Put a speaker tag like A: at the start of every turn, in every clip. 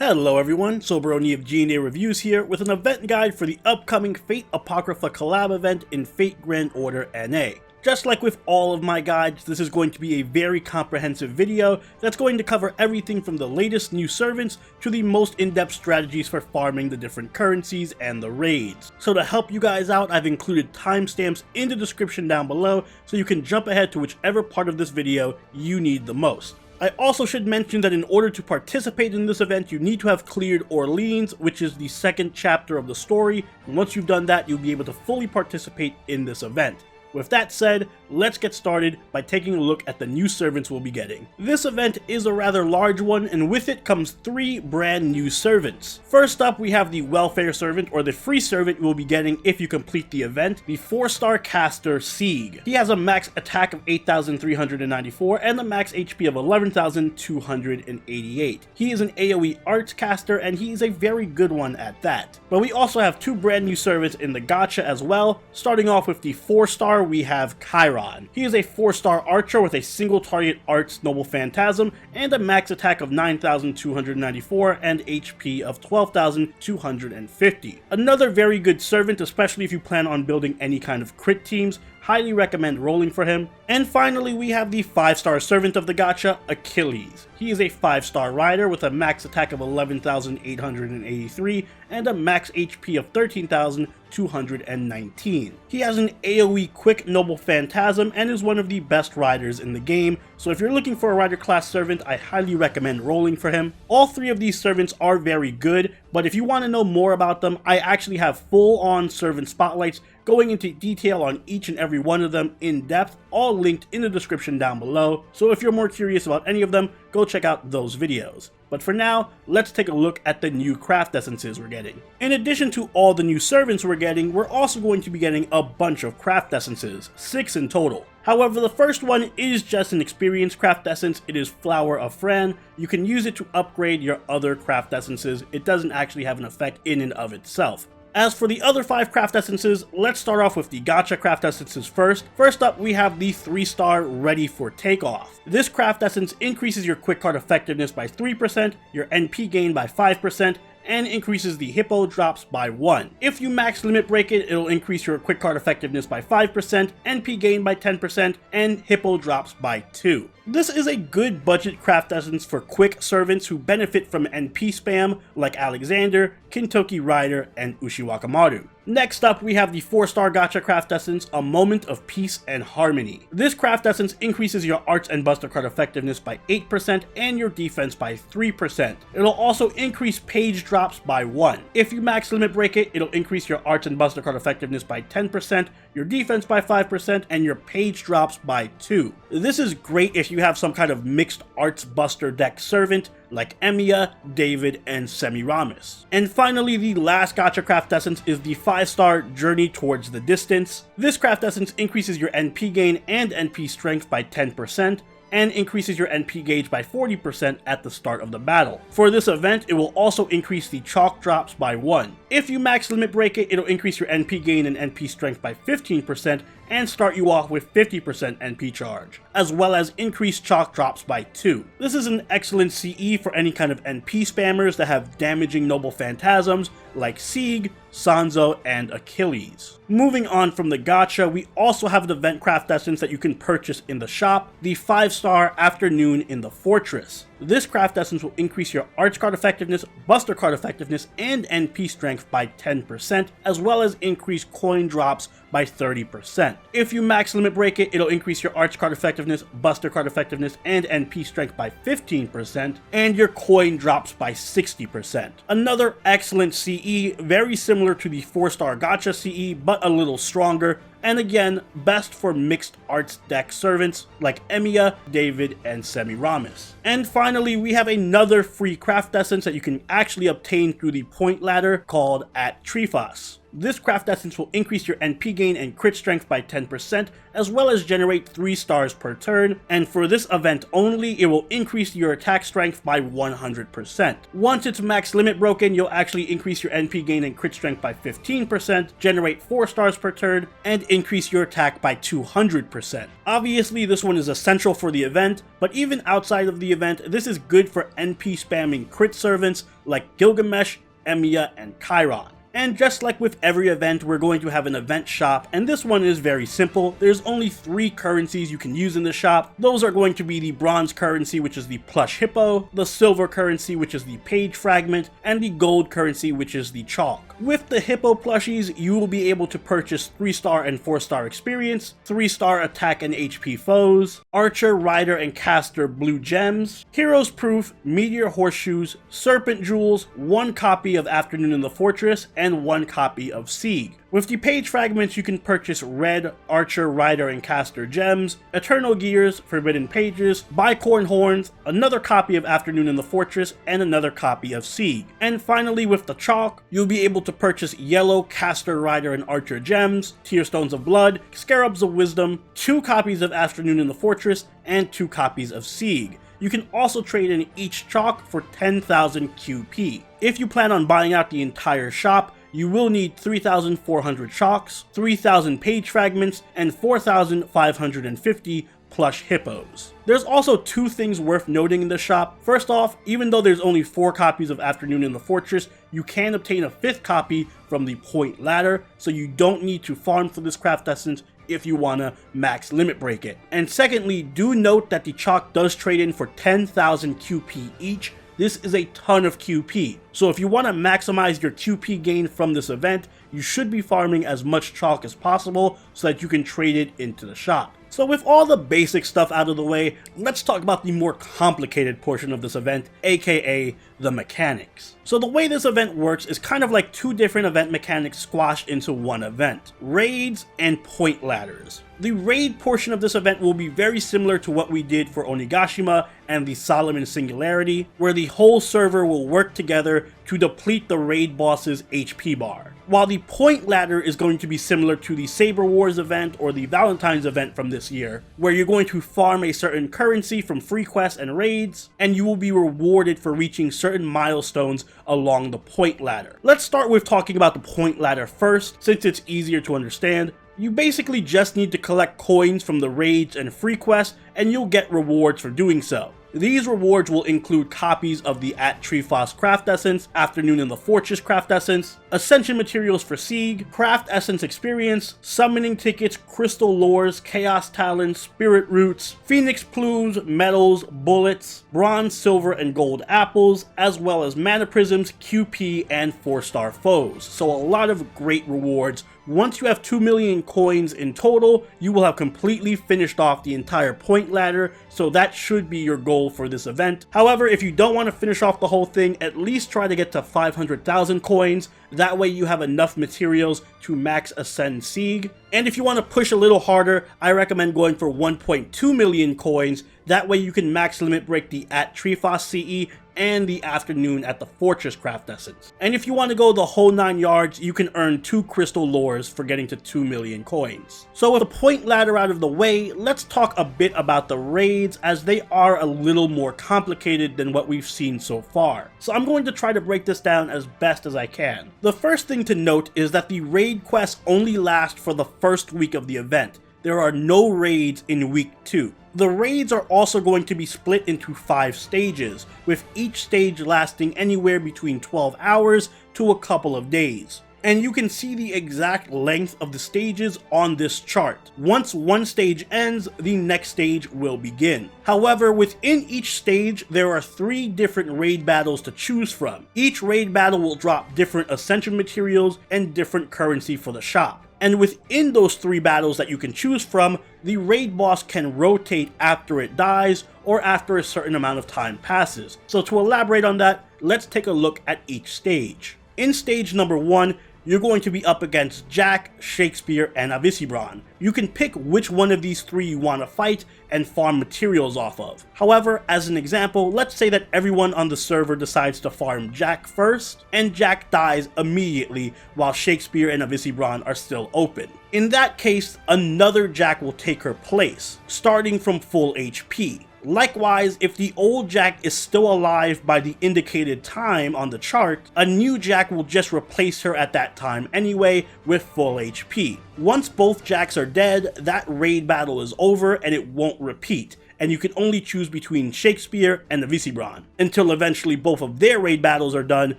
A: Hello everyone, Soberoni of G&A Reviews here with an event guide for the upcoming Fate Apocrypha collab event in Fate Grand Order NA. Just like with all of my guides, this is going to be a very comprehensive video that's going to cover everything from the latest new servants to the most in-depth strategies for farming the different currencies and the raids. So to help you guys out, I've included timestamps in the description down below so you can jump ahead to whichever part of this video you need the most. I also should mention that in order to participate in this event, you need to have cleared Orleans, which is the second chapter of the story, and once you've done that, you'll be able to fully participate in this event. With that said, let's get started by taking a look at the new servants we'll be getting. This event is a rather large one, and with it comes 3 brand new servants. First up, we have the Welfare Servant, or the free servant you will be getting if you complete the event, the 4-star caster Sieg. He has a max attack of 8,394 and a max HP of 11,288. He is an AoE arts caster, and he is a very good one at that. But we also have 2 brand new servants in the gacha as well. Starting off with the 4-star, we have Chiron. He is a 4-star archer with a single target arts noble phantasm and a max attack of 9,294 and HP of 12,250. Another very good servant, especially if you plan on building any kind of crit teams. Highly recommend rolling for him. And finally, we have the 5-star servant of the gacha, Achilles. He is a 5-star rider with a max attack of 11,883 and a max HP of 13,219. He has an AoE quick noble phantasm and is one of the best riders in the game, so if you're looking for a rider class servant, I highly recommend rolling for him. All 3 of these servants are very good, but if you want to know more about them, I actually have full-on servant spotlights going into detail on each and every one of them in depth, all linked in the description down below, so if you're more curious about any of them, go check out those videos. But for now, let's take a look at the new craft essences we're getting. In addition to all the new servants we're getting, we're also going to be getting a bunch of craft essences, 6 in total. However, the first one is just an experience craft essence. It is Flower of Fran. You can use it to upgrade your other craft essences. It doesn't actually have an effect in and of itself. As for the other 5 craft essences, let's start off with the gacha craft essences first. First up, we have the 3-star Ready for Takeoff. This craft essence increases your quick card effectiveness by 3%, your NP gain by 5%, and increases the hippo drops by 1. If you max limit break it, it'll increase your quick card effectiveness by 5%, NP gain by 10%, and hippo drops by 2. This is a good budget craft essence for quick servants who benefit from NP spam like Alexander, Kintoki Rider, and Ushiwakamaru. Next up, we have the 4-star gacha craft essence, A Moment of Peace and Harmony. This craft essence increases your arts and buster card effectiveness by 8% and your defense by 3%. It'll also increase page drops by 1. If you max limit break it, it'll increase your arts and buster card effectiveness by 10%, your defense by 5%, and your page drops by 2. This is great if you have some kind of mixed arts buster deck servant like Emiya, David, and Semiramis. And finally, the last gacha craft essence is the 5-star Journey Towards the Distance. This craft essence increases your NP gain and NP strength by 10%, and increases your NP gauge by 40% at the start of the battle. For this event, it will also increase the chalk drops by 1. If you max limit break it, it'll increase your NP gain and NP strength by 15% and start you off with 50% NP charge, as well as increase chalk drops by 2. This is an excellent CE for any kind of NP spammers that have damaging noble phantasms like Sieg, Sanzo, and Achilles. Moving on from the gacha, we also have an event craft essence that you can purchase in the shop, the 5-star Afternoon in the Fortress. This craft essence will increase your arts card effectiveness, buster card effectiveness, and NP strength by 10%, as well as increase coin drops by 30%. If you max limit break it, it'll increase your arts card effectiveness, buster card effectiveness, and NP strength by 15%, and your coin drops by 60%. Another excellent CE, very similar to the 4-star gacha CE, but a little stronger. And again, best for mixed arts deck servants like Emiya, David, and Semiramis. And finally, we have another free craft essence that you can actually obtain through the point ladder called At Trifas. This craft essence will increase your NP gain and crit strength by 10%, as well as generate 3 stars per turn, and for this event only, it will increase your attack strength by 100%. Once it's max limit broken, you'll actually increase your NP gain and crit strength by 15%, generate 4 stars per turn, and increase your attack by 200%. Obviously, this one is essential for the event, but even outside of the event, this is good for NP spamming crit servants like Gilgamesh, Emiya, and Chiron. And just like with every event, we're going to have an event shop, and this one is very simple. There's only 3 currencies you can use in the shop. Those are going to be the bronze currency, which is the plush hippo, the silver currency, which is the page fragment, and the gold currency, which is the chalk. With the hippo plushies, you will be able to purchase 3-star and 4-star experience, 3-star attack and HP foes, archer, rider, and caster blue gems, hero's proof, meteor horseshoes, serpent jewels, 1 copy of Afternoon in the Fortress, and 1 copy of Sieg. With the page fragments, you can purchase red, archer, rider, and caster gems, eternal gears, forbidden pages, bicorn horns, another copy of Afternoon in the Fortress, and another copy of Sieg. And finally, with the chalk, you'll be able to purchase yellow, caster, rider, and archer gems, tear stones of blood, scarabs of wisdom, 2 copies of Afternoon in the Fortress, and 2 copies of Sieg. You can also trade in each chalk for 10,000 QP. If you plan on buying out the entire shop, you will need 3,400 chalks, 3,000 page fragments, and 4,550 plush hippos. There's also 2 things worth noting in the shop. First off, even though there's only 4 copies of Afternoon in the Fortress, you can obtain a 5th copy from the point ladder, so you don't need to farm for this craft essence if you want to max limit break it. And secondly, do note that the chalk does trade in for 10,000 QP each. This is a ton of QP. So if you want to maximize your QP gain from this event, you should be farming as much chalk as possible so that you can trade it into the shop. So with all the basic stuff out of the way, let's talk about the more complicated portion of this event, aka the mechanics. So the way this event works is kind of like 2 different event mechanics squashed into one event: raids and point ladders. The raid portion of this event will be very similar to what we did for Onigashima and the Solomon Singularity, where the whole server will work together to deplete the raid boss's HP bar. While the point ladder is going to be similar to the Saber Wars event or the Valentine's event from this year, where you're going to farm a certain currency from free quests and raids, and you will be rewarded for reaching certain milestones along the point ladder. Let's start with talking about the point ladder first, since it's easier to understand. You basically just need to collect coins from the raids and free quests, and you'll get rewards for doing so. These rewards will include copies of the At-Trifos Craft Essence, Afternoon in the Fortress Craft Essence, Ascension materials for Sieg, Craft Essence Experience, Summoning Tickets, Crystal Lores, Chaos Talons, Spirit Roots, Phoenix Plumes, Medals, Bullets, Bronze, Silver, and Gold Apples, as well as Mana Prisms, QP, and 4-star foes. So a lot of great rewards. Once you have 2 million coins in total, you will have completely finished off the entire point ladder, so that should be your goal for this event. However, if you don't want to finish off the whole thing, at least try to get to 500,000 coins. That way you have enough materials to max ascend Sieg. And if you want to push a little harder, I recommend going for 1.2 million coins. That way you can max limit break the At-Trifos CE and the Afternoon at the Fortress Craft Essence. And if you want to go the whole 9 yards, you can earn 2 Crystal Lores for getting to 2 million coins. So with the point ladder out of the way, let's talk a bit about the raids, as they are a little more complicated than what we've seen so far. So I'm going to try to break this down as best as I can. The first thing to note is that the raid quests only last for the first week of the event. There are no raids in week 2. The raids are also going to be split into 5 stages, with each stage lasting anywhere between 12 hours to a couple of days. And you can see the exact length of the stages on this chart. Once one stage ends, the next stage will begin. However, within each stage, there are 3 different raid battles to choose from. Each raid battle will drop different Ascension materials and different currency for the shop. And within those 3 battles that you can choose from, the raid boss can rotate after it dies or after a certain amount of time passes. So to elaborate on that, let's take a look at each stage. In stage number 1, you're going to be up against Jack, Shakespeare, and Avisibron. You can pick which one of these three you want to fight and farm materials off of. However, as an example, let's say that everyone on the server decides to farm Jack first, and Jack dies immediately while Shakespeare and Avisibron are still open. In that case, another Jack will take her place, starting from full HP. Likewise, if the old Jack is still alive by the indicated time on the chart, a new Jack will just replace her at that time anyway with full HP. Once both Jacks are dead, that raid battle is over and it won't repeat, and you can only choose between Shakespeare and Avisibron, until eventually both of their raid battles are done,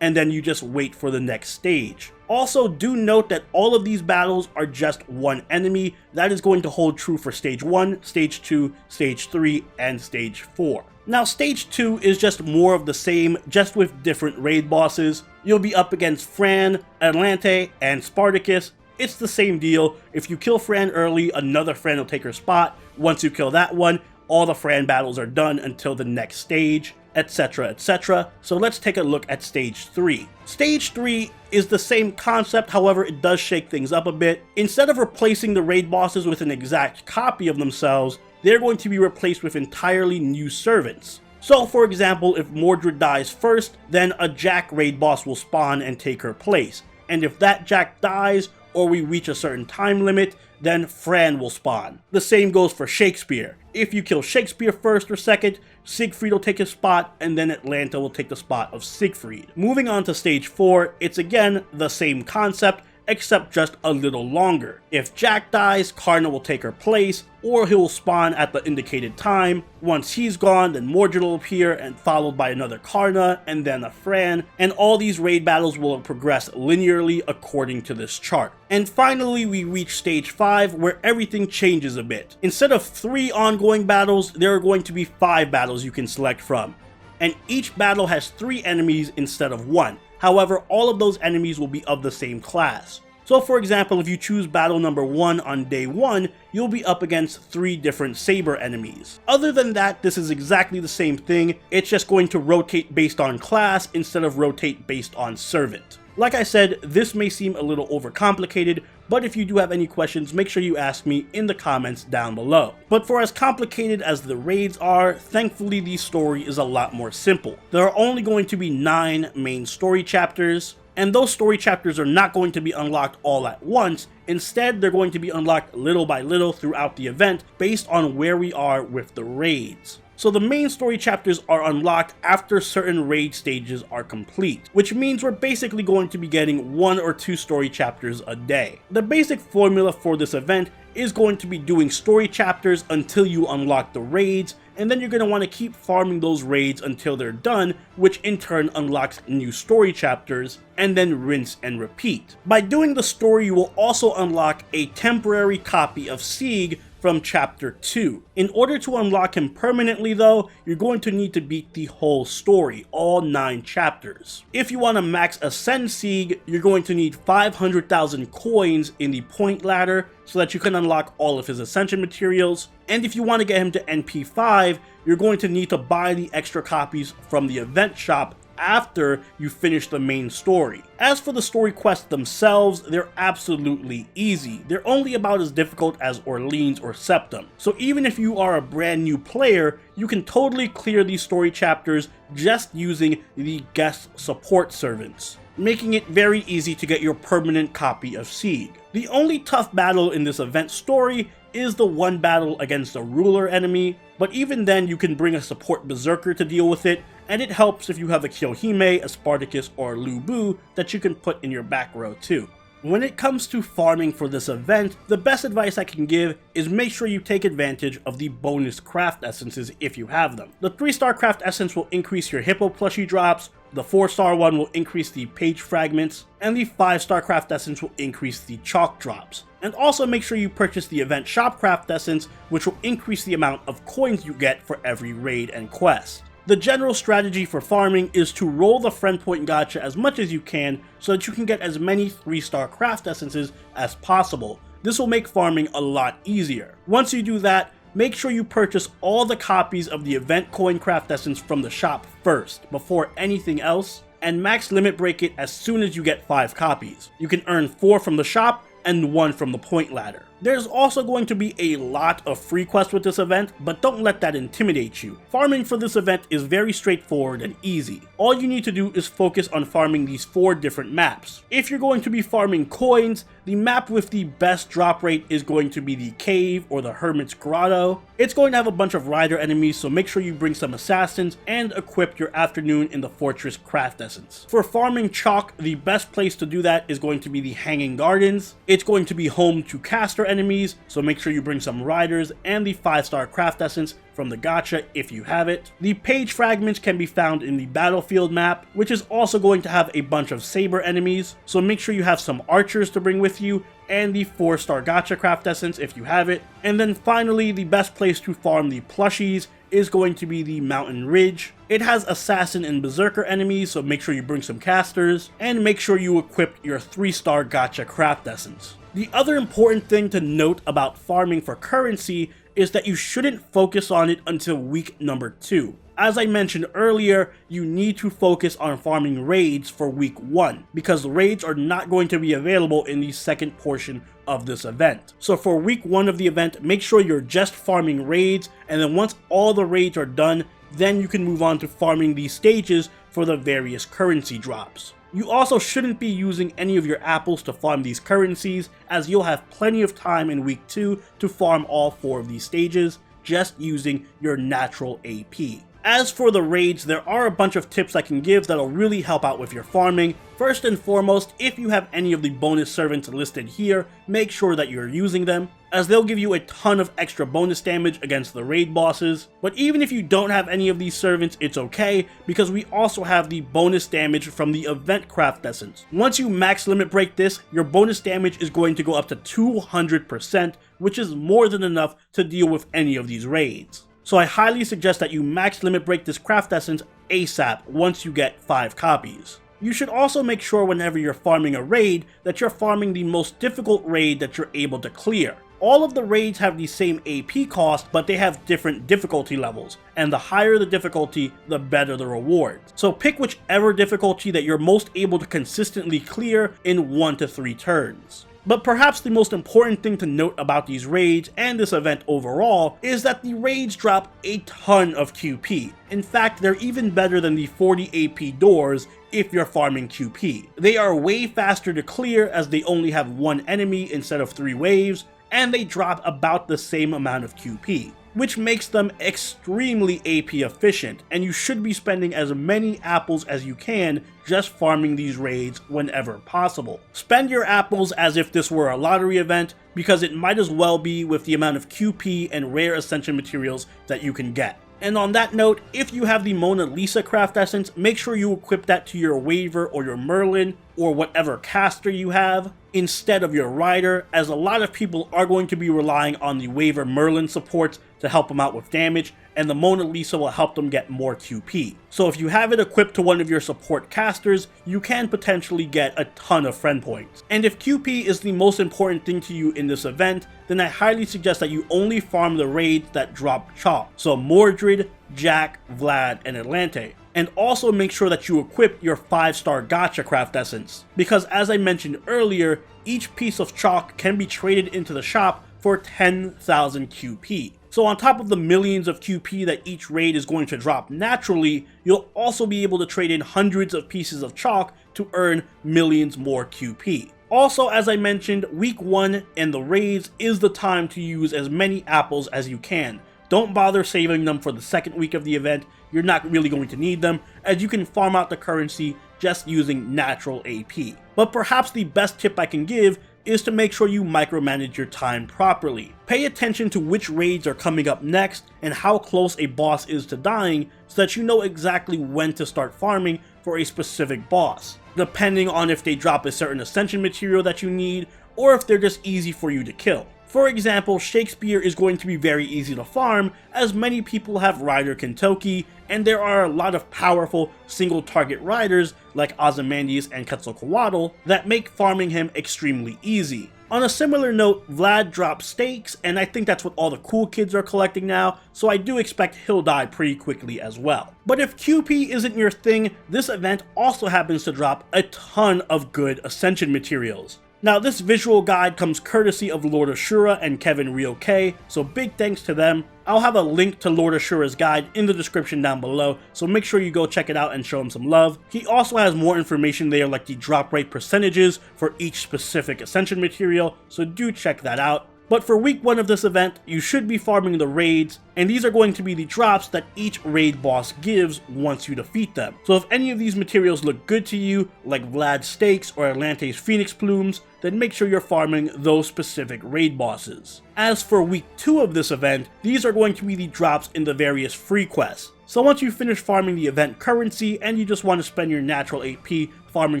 A: and then you just wait for the next stage. Also, do note that all of these battles are just one enemy. That is going to hold true for Stage 1, Stage 2, Stage 3, and Stage 4. Now, Stage 2 is just more of the same, just with different raid bosses. You'll be up against Fran, Atlante, and Spartacus. It's the same deal. If you kill Fran early, another Fran will take her spot. Once you kill that one, all the Fran battles are done until the next stage, etc, etc. So let's take a look at Stage 3. Stage 3 is the same concept, however it does shake things up a bit. Instead of replacing the raid bosses with an exact copy of themselves, they're going to be replaced with entirely new servants. So for example, if Mordred dies first, then a Jack raid boss will spawn and take her place. And if that Jack dies, or we reach a certain time limit, then Fran will spawn. The same goes for Shakespeare. If you kill Shakespeare first or second, Siegfried will take his spot, and then Atlanta will take the spot of Siegfried. Moving on to Stage 4, it's again the same concept, except just a little longer. If Jack dies, Karna will take her place, or he'll spawn at the indicated time. Once he's gone, then Mordred will appear, and followed by another Karna, and then a Fran, and all these raid battles will progress linearly according to this chart. And finally, we reach Stage 5, where everything changes a bit. Instead of 3 ongoing battles, there are going to be 5 battles you can select from. And each battle has 3 enemies instead of 1. However, all of those enemies will be of the same class. So for example, if you choose battle number 1 on day 1, you'll be up against 3 different saber enemies. Other than that, this is exactly the same thing, it's just going to rotate based on class instead of rotate based on servant. Like I said, this may seem a little overcomplicated, but if you do have any questions, make sure you ask me in the comments down below. But for as complicated as the raids are, thankfully the story is a lot more simple. There are only going to be 9 main story chapters, and those story chapters are not going to be unlocked all at once. Instead, they're going to be unlocked little by little throughout the event based on where we are with the raids. So the main story chapters are unlocked after certain raid stages are complete, which means we're basically going to be getting 1 or 2 story chapters a day. The basic formula for this event is going to be doing story chapters until you unlock the raids, and then you're going to want to keep farming those raids until they're done, which in turn unlocks new story chapters, and then rinse and repeat. By doing the story, you will also unlock a temporary copy of Sieg from Chapter 2. In order to unlock him permanently though, you're going to need to beat the whole story, all 9 chapters. If you want to max ascend Sieg, you're going to need 500,000 coins in the point ladder so that you can unlock all of his ascension materials. And if you want to get him to NP 5, you're going to need to buy the extra copies from the event shop after you finish the main story. As for the story quests themselves, they're absolutely easy. They're only about as difficult as Orleans or Septum. So even if you are a brand new player, you can totally clear these story chapters just using the guest support servants, making it very easy to get your permanent copy of Sieg. The only tough battle in this event story is the one battle against a ruler enemy, but even then you can bring a support berserker to deal with it, and it helps if you have a Kyohime, a Spartacus, or a Lubu that you can put in your back row too. When it comes to farming for this event, the best advice I can give is make sure you take advantage of the bonus craft essences if you have them. The 3-star craft essence will increase your hippo plushie drops, the 4-star one will increase the page fragments, and the 5-star craft essence will increase the chalk drops. And also make sure you purchase the event shop craft essence, which will increase the amount of coins you get for every raid and quest. The general strategy for farming is to roll the friend point gacha as much as you can so that you can get as many 3-star craft essences as possible. This will make farming a lot easier. Once you do that, make sure you purchase all the copies of the event coin craft essence from the shop first, before anything else. and max limit break it as soon as you get 5 copies. You can earn 4 from the shop and 1 from the point ladder. There's also going to be a lot of free quests with this event, but don't let that intimidate you. Farming for this event is very straightforward and easy. All you need to do is focus on farming these 4 different maps. If you're going to be farming coins, the map with the best drop rate is going to be the Cave or the Hermit's Grotto. It's going to have a bunch of rider enemies, so make sure you bring some assassins and equip your afternoon in the Fortress Craft Essence. For farming chalk, the best place to do that is going to be the Hanging Gardens. It's going to be home to caster enemies, so make sure you bring some riders and the 5-star craft essence from the gacha if you have it. The page fragments can be found in the battlefield map, which is also going to have a bunch of saber enemies, so make sure you have some archers to bring with you, and the 4-star gacha craft essence if you have it. And then finally, the best place to farm the plushies is going to be the Mountain Ridge. It has assassin and berserker enemies, so make sure you bring some casters, and make sure you equip your 3-star gacha craft essence. The other important thing to note about farming for currency is that you shouldn't focus on it until week number 2. As I mentioned earlier, you need to focus on farming raids for week 1, because raids are not going to be available in the second portion of this event. So for week 1 of the event, make sure you're just farming raids, and then once all the raids are done, then you can move on to farming these stages for the various currency drops. You also shouldn't be using any of your apples to farm these currencies, as you'll have plenty of time in week 2 to farm all 4 of these stages, just using your natural AP. As for the raids, there are a bunch of tips I can give that'll really help out with your farming. First and foremost, if you have any of the bonus servants listed here, make sure that you're using them, as they'll give you a ton of extra bonus damage against the raid bosses. But even if you don't have any of these servants, it's okay, because we also have the bonus damage from the event craft essence. Once you max limit break this, your bonus damage is going to go up to 200%, which is more than enough to deal with any of these raids. So I highly suggest that you max limit break this craft essence ASAP once you get 5 copies. You should also make sure whenever you're farming a raid that you're farming the most difficult raid that you're able to clear. All of the raids have the same AP cost, but they have different difficulty levels, and the higher the difficulty, the better the rewards. So pick whichever difficulty that you're most able to consistently clear in 1 to 3 turns. But perhaps the most important thing to note about these raids and this event overall is that the raids drop a ton of QP. In fact, they're even better than the 40 AP doors if you're farming QP. They are way faster to clear as they only have 1 enemy instead of 3 waves, and they drop about the same amount of QP, which makes them extremely AP efficient, and you should be spending as many apples as you can just farming these raids whenever possible. Spend your apples as if this were a lottery event, because it might as well be with the amount of QP and rare Ascension materials that you can get. And on that note, if you have the Mona Lisa craft essence, make sure you equip that to your Waver or your Merlin or whatever caster you have instead of your rider, as a lot of people are going to be relying on the Waver Merlin supports to help them out with damage, and the Mona Lisa will help them get more QP. So if you have it equipped to one of your support casters, you can potentially get a ton of friend points. And if QP is the most important thing to you in this event, then I highly suggest that you only farm the raids that drop chalk. So Mordred, Jack, Vlad, and Atlante. And also make sure that you equip your 5-star gacha craft essence, because as I mentioned earlier, each piece of chalk can be traded into the shop for 10,000 QP. So on top of the millions of QP that each raid is going to drop naturally, you'll also be able to trade in hundreds of pieces of chalk to earn millions more QP. Also, as I mentioned, week 1 and the raids is the time to use as many apples as you can. Don't bother saving them for the second week of the event, you're not really going to need them, as you can farm out the currency just using natural AP. But perhaps the best tip I can give is to make sure you micromanage your time properly. Pay attention to which raids are coming up next and how close a boss is to dying, so that you know exactly when to start farming for a specific boss, depending on if they drop a certain Ascension material that you need, or if they're just easy for you to kill. For example, Shakespeare is going to be very easy to farm, as many people have Rider Kentoki, and there are a lot of powerful single target riders like Ozymandias and Quetzalcoatl that make farming him extremely easy. On a similar note, Vlad dropped stakes, and I think that's what all the cool kids are collecting now, so I do expect he'll die pretty quickly as well. But if QP isn't your thing, this event also happens to drop a ton of good Ascension materials. Now, this visual guide comes courtesy of Lord Ashura and Kevin Rio K, so big thanks to them. I'll have a link to Lord Ashura's guide in the description down below, so make sure you go check it out and show him some love. He also has more information there, like the drop rate percentages for each specific Ascension material, so do check that out. But for week 1 of this event, you should be farming the raids, and these are going to be the drops that each raid boss gives once you defeat them. So if any of these materials look good to you, like Vlad's Stakes or Atlante's Phoenix Plumes, then make sure you're farming those specific raid bosses. As for week 2 of this event, these are going to be the drops in the various free quests. So once you finish farming the event currency and you just want to spend your natural AP farming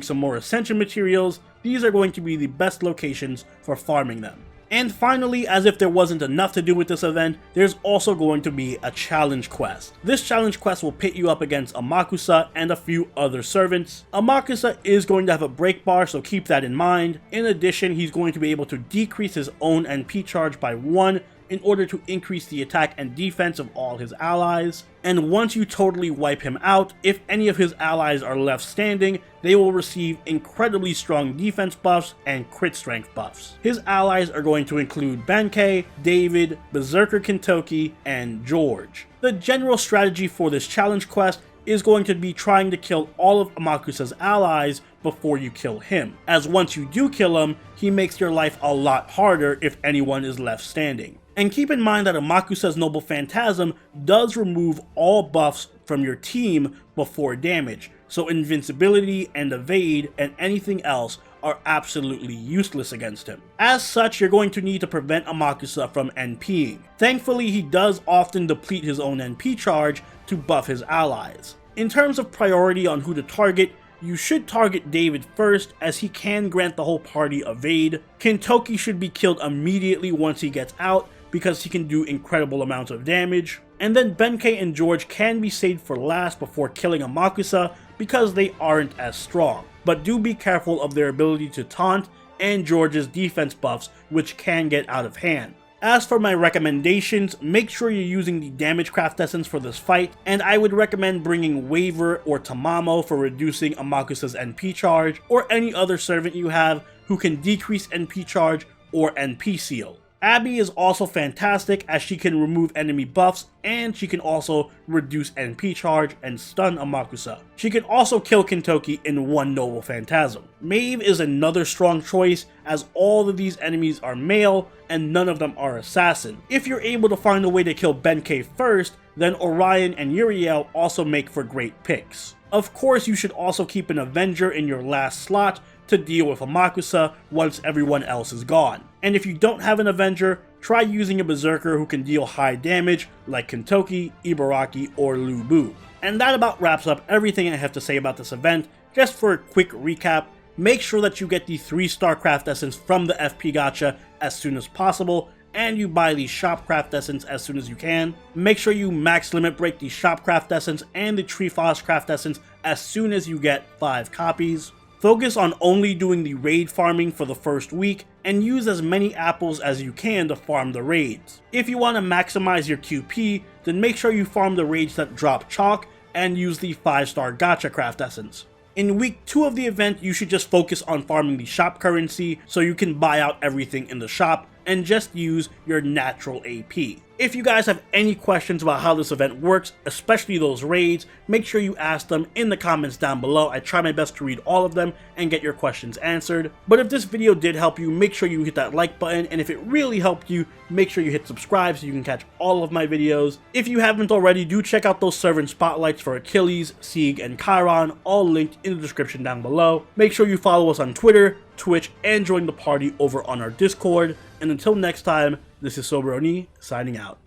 A: some more Ascension materials, these are going to be the best locations for farming them. And finally, as if there wasn't enough to do with this event, there's also going to be a challenge quest. This challenge quest will pit you up against Amakusa and a few other servants. Amakusa is going to have a break bar, so keep that in mind. In addition, he's going to be able to decrease his own NP charge by 1 in order to increase the attack and defense of all his allies. And once you totally wipe him out, if any of his allies are left standing, they will receive incredibly strong defense buffs and crit strength buffs. His allies are going to include Benkei, David, Berserker Kentoki, and George. The general strategy for this challenge quest is going to be trying to kill all of Amakusa's allies before you kill him, as once you do kill him, he makes your life a lot harder if anyone is left standing. And keep in mind that Amakusa's Noble Phantasm does remove all buffs from your team before damage, so invincibility and evade and anything else are absolutely useless against him. As such, you're going to need to prevent Amakusa from NPing. Thankfully, he does often deplete his own NP charge to buff his allies. In terms of priority on who to target, you should target David first, as he can grant the whole party evade. Kentoki should be killed immediately once he gets out, because he can do incredible amounts of damage. And then Benkei and George can be saved for last before killing Amakusa, because they aren't as strong. But do be careful of their ability to taunt and George's defense buffs, which can get out of hand. As for my recommendations, make sure you're using the damage craft essence for this fight, and I would recommend bringing Waver or Tamamo for reducing Amakusa's NP charge, or any other servant you have who can decrease NP charge or NP seal. Abby is also fantastic, as she can remove enemy buffs, and she can also reduce NP charge and stun Amakusa. She can also kill Kentoki in one Noble Phantasm. Maeve is another strong choice, as all of these enemies are male and none of them are assassin. If you're able to find a way to kill Benkei first, then Orion and Uriel also make for great picks. Of course, you should also keep an Avenger in your last slot to deal with Amakusa once everyone else is gone. And if you don't have an Avenger, try using a Berserker who can deal high damage like Kentoki, Ibaraki, or Lu Bu. And that about wraps up everything I have to say about this event. Just for a quick recap, make sure that you get the 3-star craft essence from the FP gacha as soon as possible, and you buy the shop craft essence as soon as you can. Make sure you max limit break the shop craft essence and the tree forest craft essence as soon as you get 5 copies. Focus on only doing the raid farming for the first week, and use as many apples as you can to farm the raids. If you want to maximize your QP, then make sure you farm the raids that drop chalk and use the 5-star gacha craft essence. In week 2 of the event, you should just focus on farming the shop currency so you can buy out everything in the shop and just use your natural AP. If you guys have any questions about how this event works, especially those raids, make sure you ask them in the comments down below. I try my best to read all of them and get your questions answered. But if this video did help you, make sure you hit that like button, and if it really helped you, make sure you hit subscribe so you can catch all of my videos. If you haven't already, do check out those servant spotlights for Achilles, Sieg, and Chiron, all linked in the description down below. Make sure you follow us on Twitter, Twitch, and join the party over on our Discord. And until next time, this is Soberoni signing out.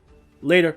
A: Later.